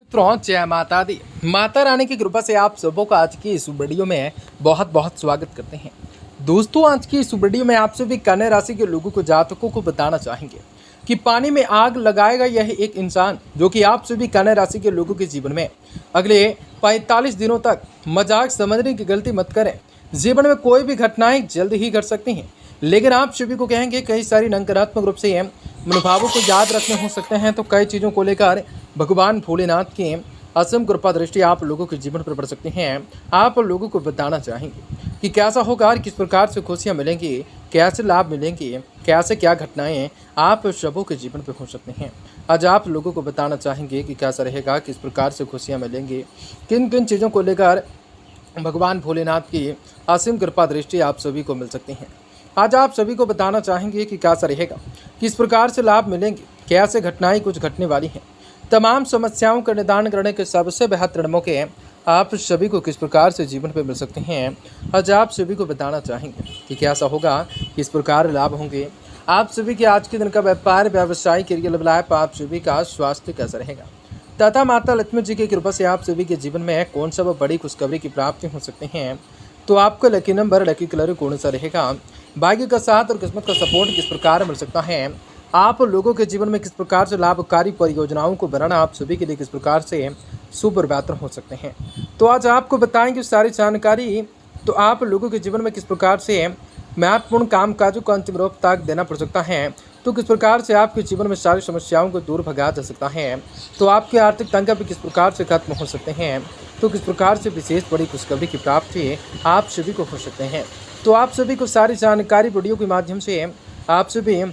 मित्रों, जय माता दी। माता रानी की कृपा से आप सबों का आज की इस वीडियो में बहुत बहुत स्वागत करते हैं। दोस्तों, आज की इस वीडियो में आप सभी कन्या राशि के लोगों को जातकों को बताना चाहेंगे कि पानी में आग लगाएगा यह एक इंसान जो कि आप सभी कन्या राशि के लोगों के जीवन में अगले 45 दिनों तक मजाक समझने की गलती मत करें। जीवन में कोई भी घटनाएं जल्द ही घट सकती हैं, लेकिन आप सभी को कहेंगे कई सारी नकारात्मक रूप से मनोभावों को याद रखने हो सकते हैं। तो कई चीज़ों को लेकर भगवान भोलेनाथ की असम कृपा दृष्टि आप लोगों के जीवन पर पड़ सकती हैं। आप लोगों को बताना चाहेंगे कि कैसा होगा, किस प्रकार से खुशियां मिलेंगी, कैसे लाभ मिलेंगे, कैसे क्या घटनाएं आप सबों के जीवन पर हो सकती हैं। आज आप लोगों को बताना चाहेंगे कि कैसा रहेगा, किस प्रकार से खुशियां मिलेंगी, किन किन चीज़ों को लेकर भगवान भोलेनाथ की असीम कृपा दृष्टि आप सभी को मिल सकती हैं। आज आप सभी को बताना चाहेंगे कि कैसा रहेगा, किस प्रकार से लाभ मिलेंगे, कैसे घटनाएं कुछ घटने वाली हैं, तमाम समस्याओं का निदान करने के सबसे बेहतर मौके आप सभी को किस प्रकार से जीवन पे मिल सकते हैं। आज आप सभी को बताना चाहेंगे कि कैसा होगा, किस प्रकार लाभ होंगे। आप सभी के आज के दिन का व्यापार, व्यवसाय, करियर लाइफ, आप सभी का स्वास्थ्य कैसा रहेगा तथा माता लक्ष्मी जी की कृपा से आप सभी के जीवन में कौन सा बड़ी खुशखबरी की प्राप्ति हो सकती हैं। तो आपका लकी नंबर, लकी कलर कौन सा रहेगा, भाग्य का साथ और किस्मत का सपोर्ट किस प्रकार मिल सकता है, आप लोगों के जीवन में किस प्रकार से लाभकारी परियोजनाओं को बनाना आप सभी के लिए किस प्रकार से शुभ और बेहतर हो सकते हैं। तो आज आपको बताएंगे सारी जानकारी। तो आप लोगों के जीवन में किस प्रकार से महत्वपूर्ण कामकाजों को अंतिम रूप तक देना पड़ सकता है, तो किस प्रकार से आपके जीवन में सारी समस्याओं को दूर भगाया जा सकता है, तो आपके आर्थिक तंगा भी किस प्रकार से खत्म हो सकते हैं, तो किस प्रकार से विशेष बड़ी खुशखबरी की प्राप्ति आप सभी को हो सकते हैं। तो आप सभी को सारी जानकारी वीडियो के माध्यम से आप सभी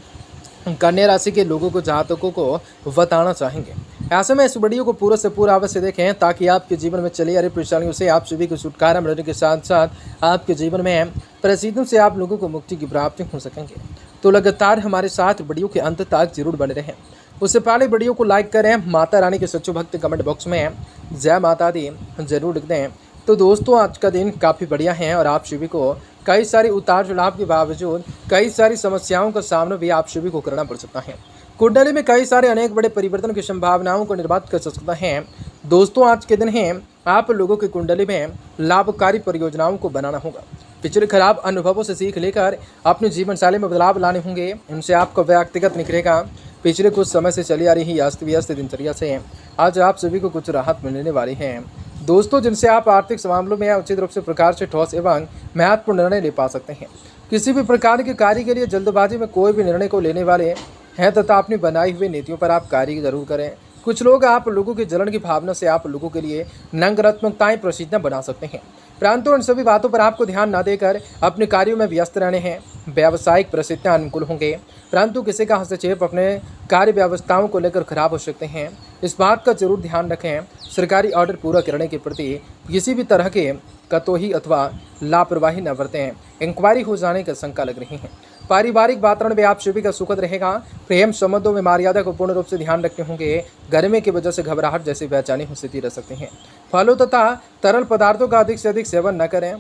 कन्या राशि के लोगों को, जातकों को बताना चाहेंगे। ऐसे में इस वीडियो को पूरा से पूरा अवश्य देखें ताकि आपके जीवन में चली आ रही परेशानियों से आप सभी को छुटकारा मिलने के साथ साथ आपके जीवन में परिस्थितियों से आप लोगों को मुक्ति की प्राप्ति हो सकेंगे। तो लगातार हमारे साथ वीडियो के अंत तक जरूर बने रहें। उससे पहले वीडियो को लाइक करें, माता रानी के सच्चे भक्त कमेंट बॉक्स में जय माता दी जरूर लिख दें। तो दोस्तों, आज का दिन काफ़ी बढ़िया है और आप सभी को कई सारी उतार चढ़ाव के बावजूद कई सारी समस्याओं का सामना भी आप सभी को करना पड़ सकता है। कुंडली में कई सारे अनेक बड़े परिवर्तन की संभावनाओं को निर्वात कर सकता है। दोस्तों, आज के दिन है आप लोगों की कुंडली में लाभकारी परियोजनाओं को बनाना होगा। पिछले खराब अनुभवों से सीख लेकर अपने जीवन शैली में बदलाव लाने होंगे, उनसे आपका व्यक्तिगत निखरेगा। पिछले कुछ समय से चली आ रही अस्त व्यस्त दिनचर्या से आज आप सभी को कुछ राहत मिलने वाली है। दोस्तों, जिनसे आप आर्थिक मामलों में उचित रूप से प्रकार से ठोस एवं महत्वपूर्ण निर्णय ले पा सकते हैं। किसी भी प्रकार के कार्य के लिए जल्दबाजी में कोई भी निर्णय को लेने वाले हैं तथा अपनी बनाई हुई नीतियों पर आप कार्य जरूर करें। कुछ लोग आप लोगों की जलन की भावना से आप लोगों के लिए नकारात्मकताएं प्रसिद्ध बना सकते हैं, परंतु उन सभी बातों पर आपको ध्यान न देकर अपने कार्यों में व्यस्त रहने हैं। व्यावसायिक परिस्थितियां अनुकूल होंगे, परंतु किसी का हस्तक्षेप अपने कार्य व्यवस्थाओं को लेकर खराब हो सकते हैं। इस बात का जरूर ध्यान रखें, सरकारी ऑर्डर पूरा करने के प्रति किसी भी तरह के कतोही अथवा लापरवाही न बरतें। इंक्वायरी हो जाने की शंका लग रही है। पारिवारिक वातावरण में आप सभी का सुखद रहेगा। प्रेम संबंधों में मर्यादा को पूर्ण रूप से ध्यान रखने होंगे। गर्मी की वजह से घबराहट जैसी बेचैनी हो स्थिति रह सकती है। फलों तथा तरल पदार्थों का अधिक से अधिक सेवन न करें।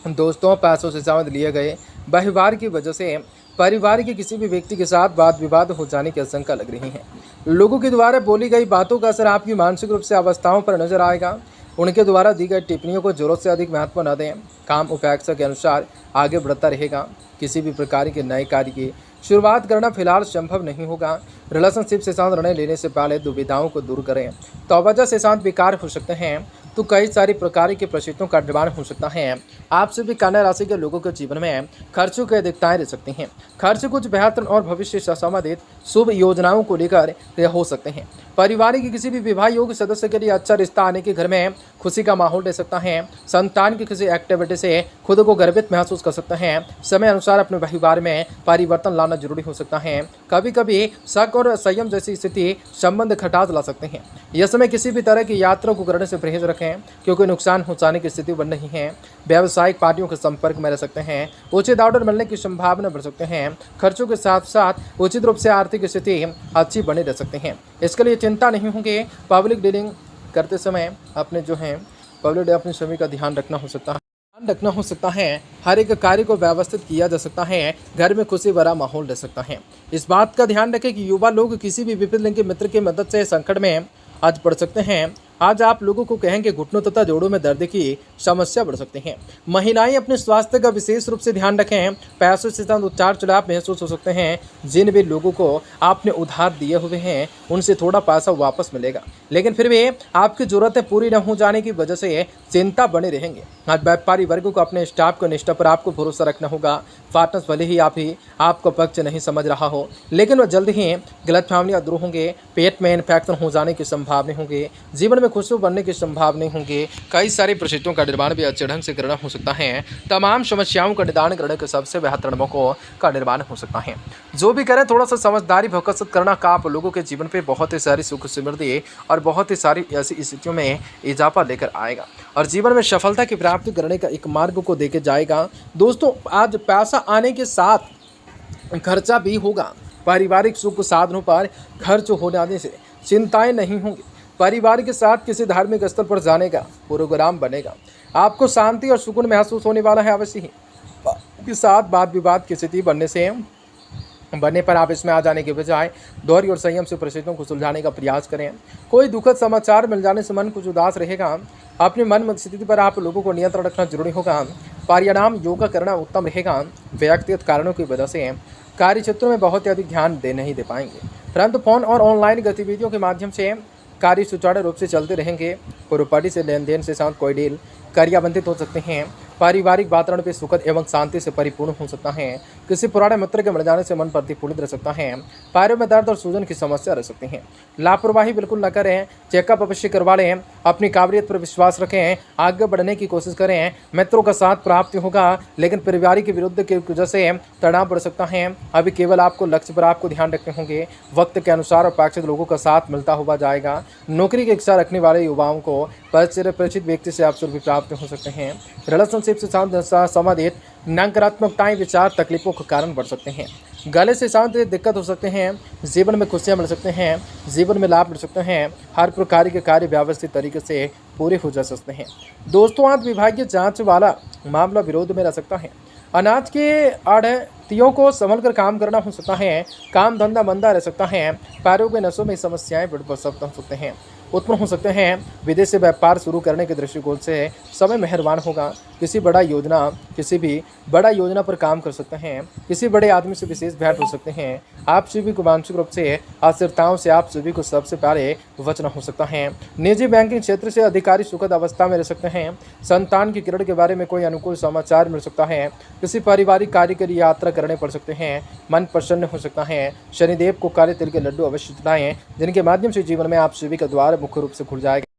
दोस्तों, पैसों से संबंध लिए गए व्यवहार की वजह से परिवार के किसी भी व्यक्ति के साथ वाद विवाद हो जाने की आशंका लग रही है। लोगों के द्वारा बोली गई बातों का असर आपकी मानसिक रूप से अवस्थाओं पर नजर आएगा। उनके द्वारा दी गई टिप्पणियों को जरूरत से अधिक महत्व न दें। काम उपेक्षा के अनुसार आगे बढ़ता रहेगा। किसी भी प्रकार के नए कार्य की शुरुआत करना फिलहाल संभव नहीं होगा। रिलेशनशिप से शांत निर्णय लेने से पहले दुविधाओं को दूर करें। तवज्जो से शांत विकार हो सकते हैं, तो कई सारी प्रकार के परिस्थितियों का निर्माण हो सकता है। आप सभी कन्या राशि के लोगों के जीवन में खर्चों की अधिकताएं रह सकती हैं। खर्च कुछ बेहतर और भविष्य से संबंधित शुभ योजनाओं को लेकर हो सकते हैं। परिवार के किसी भी विवाह योग्य सदस्य के लिए अच्छा रिश्ता आने के घर में खुशी का माहौल रह सकता है। संतान की किसी एक्टिविटी से खुद को गर्वित महसूस कर सकते हैं। समय अनुसार अपने परिवार में परिवर्तन लाना जरूरी हो सकता है। कभी कभी शक और संयम जैसी स्थिति संबंध खटास ला सकते हैं। यह समय किसी भी तरह की यात्रा को करने से परहेज रखें, क्योंकि नुकसान हो जाने की स्थिति बन रही है। व्यावसायिक पार्टियों के संपर्क में रह सकते हैं। उचित ऑर्डर मिलने की संभावना बढ़ सकते हैं। खर्चों के साथ साथ उचित रूप से आर्थिक स्थिति अच्छी बनी रह सकते हैं। इसके लिए चिंता नहीं होंगे। पब्लिक डीलिंग करते समय अपने अपने समय का ध्यान रखना हो सकता है। हर एक कार्य को व्यवस्थित किया जा सकता है। घर में खुशी भरा माहौल रह सकता है। इस बात का ध्यान रखें कि युवा लोग किसी भी विपरीत लिंग के मित्र की मदद से संकट में आज पढ़ सकते हैं। आज आप लोगों को कहेंगे घुटनों तथा जोड़ों में दर्द की समस्या बढ़ सकती है। महिलाएं अपने स्वास्थ्य का विशेष रूप से ध्यान रखें। पैसों से संबंधित उतार चढ़ाव महसूस हो सकते हैं। जिन भी लोगों को आपने उधार दिए हुए हैं उनसे थोड़ा पैसा वापस मिलेगा, लेकिन फिर भी आपकी जरूरतें पूरी न हो जाने की वजह से चिंता बने रहेंगे। आज व्यापारी वर्गों को अपने स्टाफ को निष्ठा पर आपको भरोसा रखना होगा। पार्टनर्स भले ही आपका पक्ष नहीं समझ रहा हो, लेकिन वह जल्द ही गलतफहमियां दूर होंगे। पेट में इन्फेक्शन हो जाने की संभावना होंगे। जीवन में खुशबू बनने की संभावना होंगे। कई सारी परिस्थितियों का निर्माण भी अच्छे ढंग से करना हो सकता है। तमाम समस्याओं का निदान करने के सबसे बेहतर मौकों का निर्माण हो सकता है। जो भी करें थोड़ा सा समझदारी फोकस करना का आप लोगों के जीवन पे बहुत ही सारी सुख समृद्धि और बहुत ही सारी ऐसी स्थितियों में इजाफा लेकर आएगा और जीवन में सफलता की प्राप्ति करने का एक मार्ग को देके जाएगा। दोस्तों, आज पैसा आने के साथ खर्चा भी होगा। पारिवारिक सुख साधनों पर खर्च हो जाने से चिंताएं नहीं होंगी। परिवार के साथ किसी धार्मिक स्थल पर जाने का प्रोग्राम बनेगा। आपको शांति और सुकून महसूस होने वाला है। अवश्य ही के साथ वाद विवाद की स्थिति बनने पर आप इसमें आ जाने के बजाय धैर्य और संयम से परिस्थितियों को सुलझाने का प्रयास करें। कोई दुखद समाचार मिल जाने से मन कुछ उदास रहेगा। अपने मन स्थिति पर आप लोगों को नियंत्रण रखना जरूरी होगा। प्राणायाम योगा करना उत्तम रहेगा। व्यक्तिगत कारणों की वजह से कार्य क्षेत्रों में बहुत ही अधिक ध्यान नहीं दे पाएंगे, परंतु फोन और ऑनलाइन गतिविधियों के माध्यम से कार्य सुचारू रूप से चलते रहेंगे। प्रॉपर्टी से लेन देन से साथ कोई डील कार्यान्वित हो सकते हैं। पारिवारिक वातावरण पे सुखद एवं शांति से परिपूर्ण हो सकता है। किसी पुराने मित्र के मिल जाने से मन प्रतिफलित रह सकता है। पैरों में दर्द और सूजन की समस्या रह सकती है। लापरवाही बिल्कुल न करें। चेकअप अवश्य करवा लें। अपनी काबिलियत पर विश्वास रखें। आगे बढ़ने की कोशिश करें। मित्रों का साथ प्राप्त होगा, लेकिन पारिवारिक के विरुद्ध की वजह से तनाव बढ़ सकता है। अभी केवल आपको लक्ष्य पर आपको ध्यान रखने होंगे। वक्त के अनुसार अपेक्षित लोगों का साथ मिलता हुआ जाएगा। नौकरी की इच्छा रखने वाले युवाओं को परिचित व्यक्ति से अवसर भी प्राप्त हो सकते हैं। रिलेशनशिप से संबंधित नकारात्मकताएं विचार तकलीफों के कारण बढ़ सकते हैं। गले से संबंधित दिक्कत हो सकते हैं। जीवन में खुशियां मिल सकते हैं। जीवन में लाभ मिल सकते हैं। हर प्रकार के कार्य व्यवस्थित तरीके से पूरे हो जा सकते हैं। दोस्तों, आज विभागीय जांच वाला मामला विरोध में रह सकता है। अनाज के आढ़तियों को संभल कर काम करना हो सकता है। काम धंधा मंदा रह सकता है। पैरों के नसों में समस्याएं बढ़ सकते हैं, उत्पन्न हो सकते हैं। विदेश से व्यापार शुरू करने के दृष्टिकोण से समय मेहरबान होगा। किसी भी बड़ा योजना पर काम कर सकते हैं। किसी बड़े आदमी से विशेष भेंट हो सकते हैं। आप सभी को मानसिक रूप से अस्थिरताओं से आप सभी को सबसे पहले बचना हो सकता है। निजी बैंकिंग क्षेत्र से अधिकारी सुखद अवस्था में रह सकते हैं। संतान की किरण के बारे में कोई अनुकूल समाचार मिल सकता है। किसी पारिवारिक कार्य के लिए यात्रा करने पड़ सकते हैं। मन प्रसन्न हो सकता है। शनिदेव को काले तिल के लड्डू अवश्य चढ़ाएं, जिनके माध्यम से जीवन में आप सभी का द्वार मुख्य रूप से खुल जाएगा।